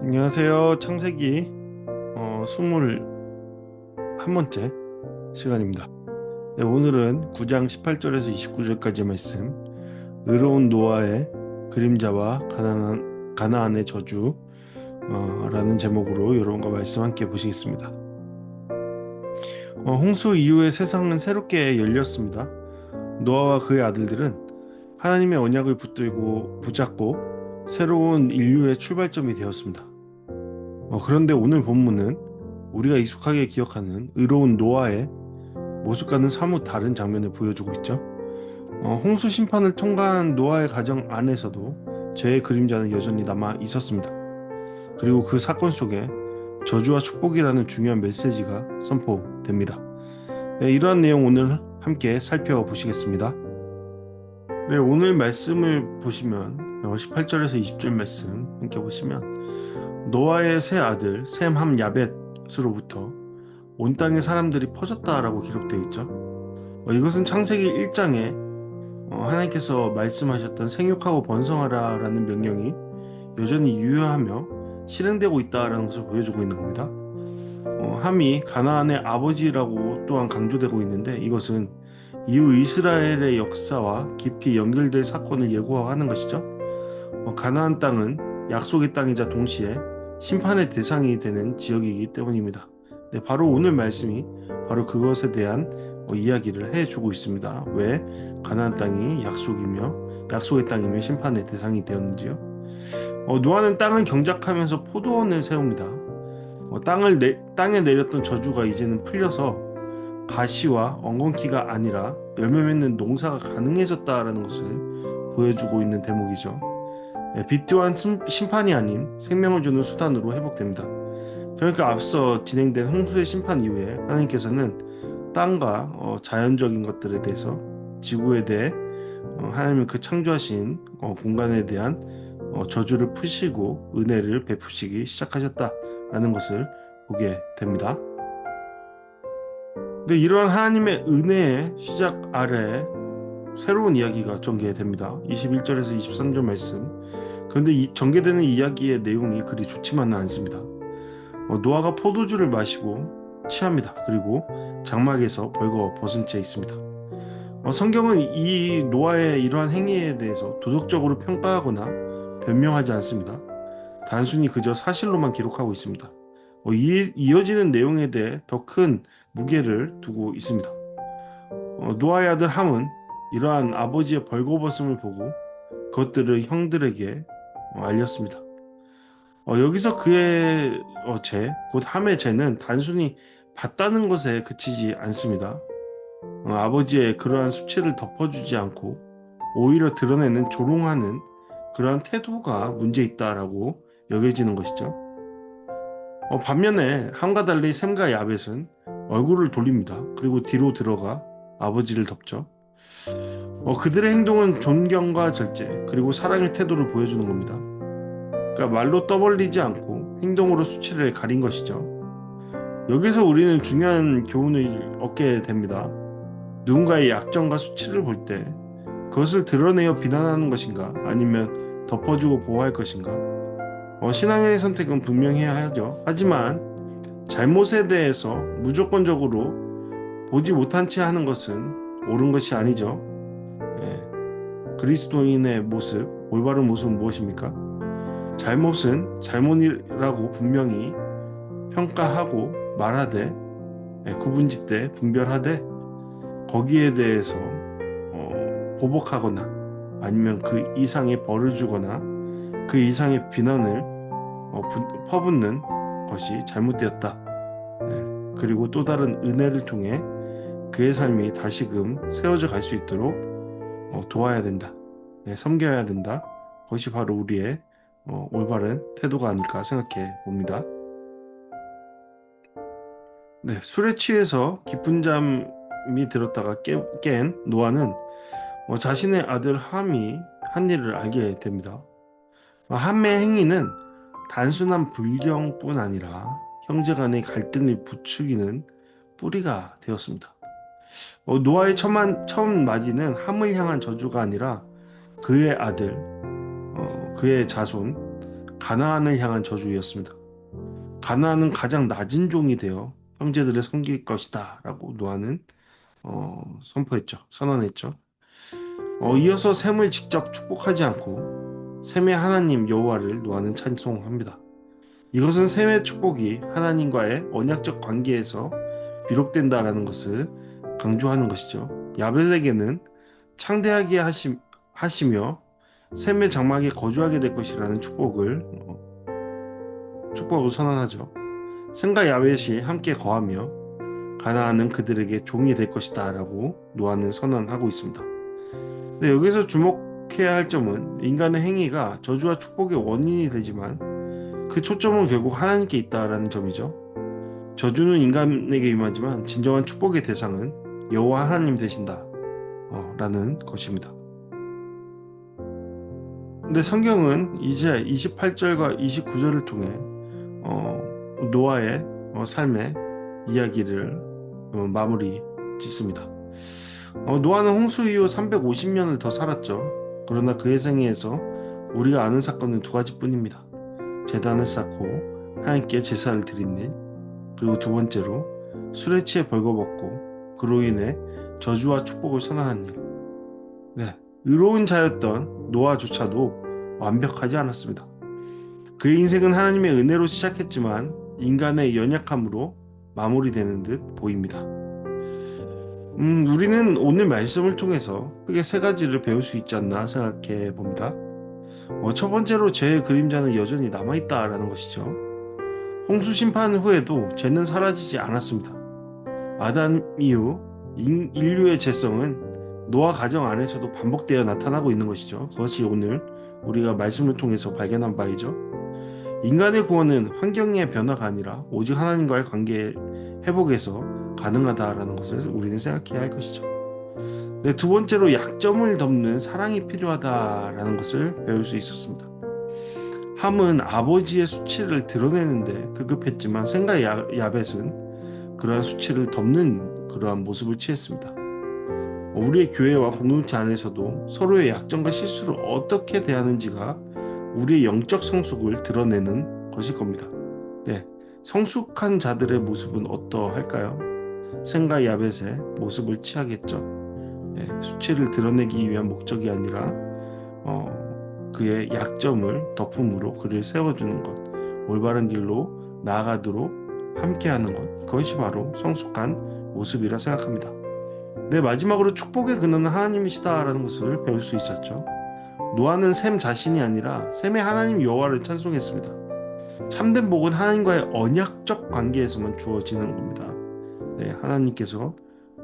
안녕하세요. 창세기 21번째 시간입니다. 네, 오늘은 9장 18절에서 29절까지 말씀, 의로운 노아의 그림자와 가나안의 저주 라는 제목으로 여러분과 말씀 함께 보시겠습니다. 홍수 이후에 세상은 새롭게 열렸습니다. 노아와 그의 아들들은 하나님의 언약을 붙잡고 새로운 인류의 출발점이 되었습니다. 그런데 오늘 본문은 우리가 익숙하게 기억하는 의로운 노아의 모습과는 사뭇 다른 장면을 보여주고 있죠. 홍수 심판을 통과한 노아의 가정 안에서도 죄의 그림자는 여전히 남아 있었습니다. 그리고 그 사건 속에 저주와 축복이라는 중요한 메시지가 선포됩니다. 네, 이러한 내용 오늘 함께 살펴보시겠습니다. 네, 오늘 말씀을 보시면 18절에서 20절 말씀 함께 보시면 노아의 세 아들 셈, 함, 야벳으로부터 온 땅의 사람들이 퍼졌다라고 기록되어 있죠. 이것은 창세기 1장에 하나님께서 말씀하셨던 생육하고 번성하라라는 명령이 여전히 유효하며 실행되고 있다라는 것을 보여주고 있는 겁니다. 함이 가나안의 아버지라고 또한 강조되고 있는데 이것은 이후 이스라엘의 역사와 깊이 연결될 사건을 예고하는 것이죠. 가나안 땅은 약속의 땅이자 동시에 심판의 대상이 되는 지역이기 때문입니다. 네, 바로 오늘 말씀이 바로 그것에 대한 이야기를 해주고 있습니다. 왜 가나안 땅이 약속의 땅이며 심판의 대상이 되었는지요. 노아는 땅을 경작하면서 포도원을 세웁니다. 땅에 내렸던 저주가 이제는 풀려서 가시와 엉겅퀴가 아니라 열매 맺는 농사가 가능해졌다라는 것을 보여주고 있는 대목이죠. 빛 또한 심판이 아닌 생명을 주는 수단으로 회복됩니다. 그러니까 앞서 진행된 홍수의 심판 이후에 하나님께서는 땅과 자연적인 것들에 대해서 지구에 대해 하나님은 그 창조하신 공간에 대한 저주를 푸시고 은혜를 베푸시기 시작하셨다라는 것을 보게 됩니다. 근데 이러한 하나님의 은혜의 시작 아래 새로운 이야기가 전개됩니다. 21절에서 23절 말씀. 그런데 전개되는 이야기의 내용이 그리 좋지만은 않습니다. 노아가 포도주를 마시고 취합니다. 그리고 장막에서 벌거 벗은 채 있습니다. 성경은 이 노아의 이러한 행위에 대해서 도덕적으로 평가하거나 변명하지 않습니다. 단순히 그저 사실로만 기록하고 있습니다. 이어지는 내용에 대해 더 큰 무게를 두고 있습니다. 노아의 아들 함은 이러한 아버지의 벌거벗음을 보고 그것들을 형들에게 알렸습니다. 여기서 그의 곧 함의 죄는 단순히 봤다는 것에 그치지 않습니다. 아버지의 그러한 수치를 덮어주지 않고 오히려 드러내는 조롱하는 그러한 태도가 문제 있다라고 여겨지는 것이죠. 반면에 함과 달리 셈과 야벳은 얼굴을 돌립니다. 그리고 뒤로 들어가 아버지를 덮죠. 그들의 행동은 존경과 절제 그리고 사랑의 태도를 보여주는 겁니다. 그러니까 말로 떠벌리지 않고 행동으로 수치를 가린 것이죠. 여기서 우리는 중요한 교훈을 얻게 됩니다. 누군가의 약점과 수치를 볼 때 그것을 드러내어 비난하는 것인가 아니면 덮어주고 보호할 것인가. 신앙의 선택은 분명해야 하죠. 하지만 잘못에 대해서 무조건적으로 보지 못한 채 하는 것은 옳은 것이 아니죠. 그리스도인의 모습, 올바른 모습은 무엇입니까? 잘못은 잘못이라고 분명히 평가하고 말하되 구분짓되 분별하되 거기에 대해서 보복하거나 아니면 그 이상의 벌을 주거나 그 이상의 비난을 퍼붓는 것이 잘못되었다. 그리고 또 다른 은혜를 통해 그의 삶이 다시금 세워져 갈 수 있도록 도와야 된다. 섬겨야 된다. 그것이 바로 우리의 올바른 태도가 아닐까 생각해 봅니다. 네, 술에 취해서 깊은 잠이 들었다가 깬 노아는 자신의 아들 함이 한 일을 알게 됩니다. 함의 행위는 단순한 불경뿐 아니라 형제 간의 갈등을 부추기는 뿌리가 되었습니다. 노아의 처음 맞이는 함을 향한 저주가 아니라 그의 아들, 그의 자손, 가나안을 향한 저주였습니다. 가나안은 가장 낮은 종이 되어 형제들을 섬길 것이다 라고 노아는 선포했죠. 선언했죠. 이어서 셈을 직접 축복하지 않고 셈의 하나님 여호와를 노아는 찬송합니다. 이것은 셈의 축복이 하나님과의 언약적 관계에서 비록된다라는 것을 강조하는 것이죠. 야벳에게는 창대하게 하시며 셈의 장막에 거주하게 될 것이라는 축복을 선언하죠. 셈과 야벳이 함께 거하며 가나안은 그들에게 종이 될 것이다 라고 노아는 선언하고 있습니다. 근데 여기서 주목해야 할 점은 인간의 행위가 저주와 축복의 원인이 되지만 그 초점은 결국 하나님께 있다라는 점이죠. 저주는 인간에게 임하지만 진정한 축복의 대상은 여호와 하나님 되신다 라는 것입니다. 근데 성경은 이제 28절과 29절을 통해 노아의 삶의 이야기를 마무리 짓습니다. 노아는 홍수 이후 350년을 더 살았죠. 그러나 그의 생애에서 우리가 아는 사건은 두 가지뿐입니다. 제단을 쌓고 하나님께 제사를 드린 일, 그리고 두 번째로 술에 취해 벌거벗고 그로 인해 저주와 축복을 선언한 일. 네, 의로운 자였던 노아조차도 완벽하지 않았습니다. 그의 인생은 하나님의 은혜로 시작했지만 인간의 연약함으로 마무리되는 듯 보입니다. 우리는 오늘 말씀을 통해서 크게 세 가지를 배울 수 있지 않나 생각해 봅니다. 첫 번째로 죄의 그림자는 여전히 남아있다라는 것이죠. 홍수 심판 후에도 죄는 사라지지 않았습니다. 아담 이후 인류의 죄성은 노아 가정 안에서도 반복되어 나타나고 있는 것이죠. 그것이 오늘 우리가 말씀을 통해서 발견한 바이죠. 인간의 구원은 환경의 변화가 아니라 오직 하나님과의 관계 회복에서 가능하다라는 것을 우리는 생각해야 할 것이죠. 네, 두 번째로 약점을 덮는 사랑이 필요하다라는 것을 배울 수 있었습니다. 함은 아버지의 수치를 드러내는데 급급했지만 셈과 야벳은 그러한 수치를 덮는 그러한 모습을 취했습니다. 우리의 교회와 공동체 안에서도 서로의 약점과 실수를 어떻게 대하는지가 우리의 영적 성숙을 드러내는 것일 겁니다. 네, 성숙한 자들의 모습은 어떠할까요? 셈과 야벳의 모습을 취하겠죠. 네, 수치를 드러내기 위한 목적이 아니라 그의 약점을 덮음으로 그를 세워주는 것, 올바른 길로 나아가도록 함께하는 것, 그것이 바로 성숙한 모습이라 생각합니다. 네, 마지막으로 축복의 근원은 하나님이시다라는 것을 배울 수 있었죠. 노아는 셈 자신이 아니라 셈의 하나님 여호와를 찬송했습니다. 참된 복은 하나님과의 언약적 관계에서만 주어지는 겁니다. 네, 하나님께서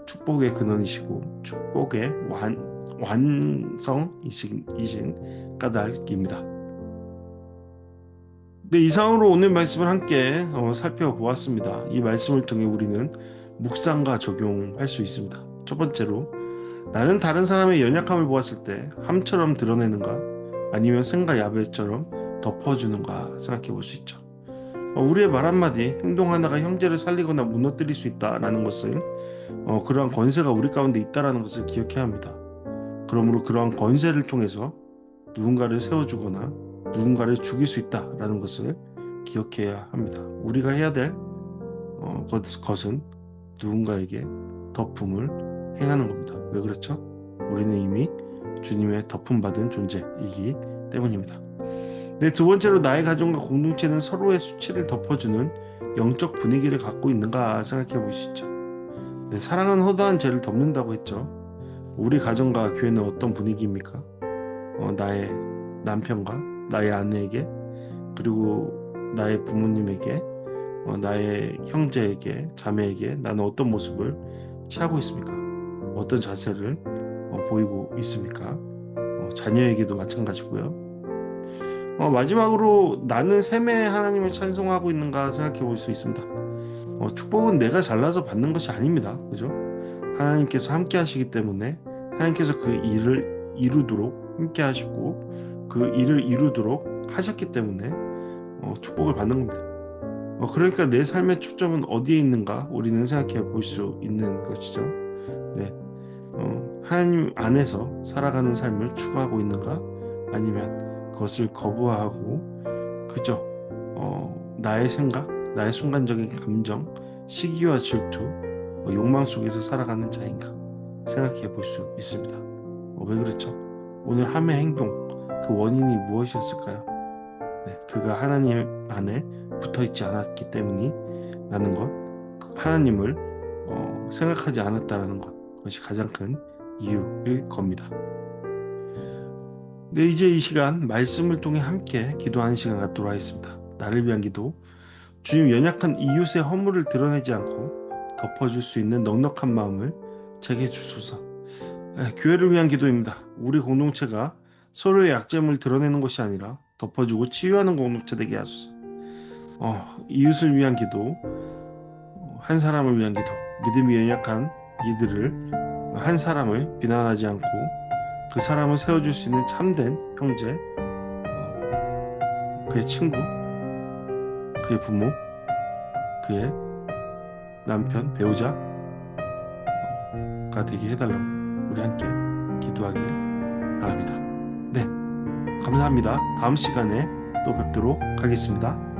축복의 근원이시고 축복의 완성이신 까닭입니다. 네, 이상으로 오늘 말씀을 함께 살펴보았습니다. 이 말씀을 통해 우리는 묵상과 적용할 수 있습니다. 첫 번째로, 나는 다른 사람의 연약함을 보았을 때 함처럼 드러내는가 아니면 셈과 야벳처럼 덮어주는가 생각해 볼 수 있죠. 우리의 말 한마디, 행동 하나가 형제를 살리거나 무너뜨릴 수 있다라는 것은 그러한 권세가 우리 가운데 있다라는 것을 기억해야 합니다. 그러므로 그러한 권세를 통해서 누군가를 세워주거나 누군가를 죽일 수 있다라는 것을 기억해야 합니다. 우리가 해야 될 것은 누군가에게 덮음을 행하는 겁니다. 왜 그렇죠? 우리는 이미 주님의 덮음받은 존재이기 때문입니다. 네, 두 번째로, 나의 가정과 공동체는 서로의 수치를 덮어주는 영적 분위기를 갖고 있는가 생각해 볼 수 있죠. 네, 사랑은 허다한 죄를 덮는다고 했죠. 우리 가정과 교회는 어떤 분위기입니까? 나의 남편과 나의 아내에게, 그리고 나의 부모님에게, 나의 형제에게, 자매에게 나는 어떤 모습을 취하고 있습니까? 어떤 자세를 보이고 있습니까? 자녀에게도 마찬가지고요. 마지막으로, 나는 셈의 하나님을 찬송하고 있는가 생각해 볼 수 있습니다. 축복은 내가 잘나서 받는 것이 아닙니다. 그죠? 하나님께서 함께 하시기 때문에 하나님께서 그 일을 이루도록 함께 하시고 그 일을 이루도록 하셨기 때문에 축복을 받는 겁니다. 그러니까 내 삶의 초점은 어디에 있는가 우리는 생각해 볼 수 있는 것이죠. 네, 하나님 안에서 살아가는 삶을 추구하고 있는가, 아니면 그것을 거부하고 그저 나의 생각, 나의 순간적인 감정, 시기와 질투, 욕망 속에서 살아가는 자인가 생각해 볼 수 있습니다. 왜 그렇죠? 오늘 함의 행동, 그 원인이 무엇이었을까요? 네, 그가 하나님 안에 붙어 있지 않았기 때문이라는 것, 하나님을 생각하지 않았다라는 것, 그것이 가장 큰 이유일 겁니다. 네, 이제 이 시간 말씀을 통해 함께 기도하는 시간 갖도록 하겠습니다. 나를 위한 기도. 주님, 연약한 이웃의 허물을 드러내지 않고 덮어줄 수 있는 넉넉한 마음을 제게 주소서. 교회를 위한 기도입니다. 우리 공동체가 서로의 약점을 드러내는 것이 아니라 덮어주고 치유하는 공동체 되게 하소서. 이웃을 위한 기도, 한 사람을 위한 기도, 믿음이 연약한 이들을, 한 사람을 비난하지 않고 그 사람을 세워줄 수 있는 참된 형제, 그의 친구, 그의 부모, 그의 남편, 배우자가 되게 해달라고 우리 함께 기도하길 바랍니다. 네, 감사합니다. 다음 시간에 또 뵙도록 하겠습니다.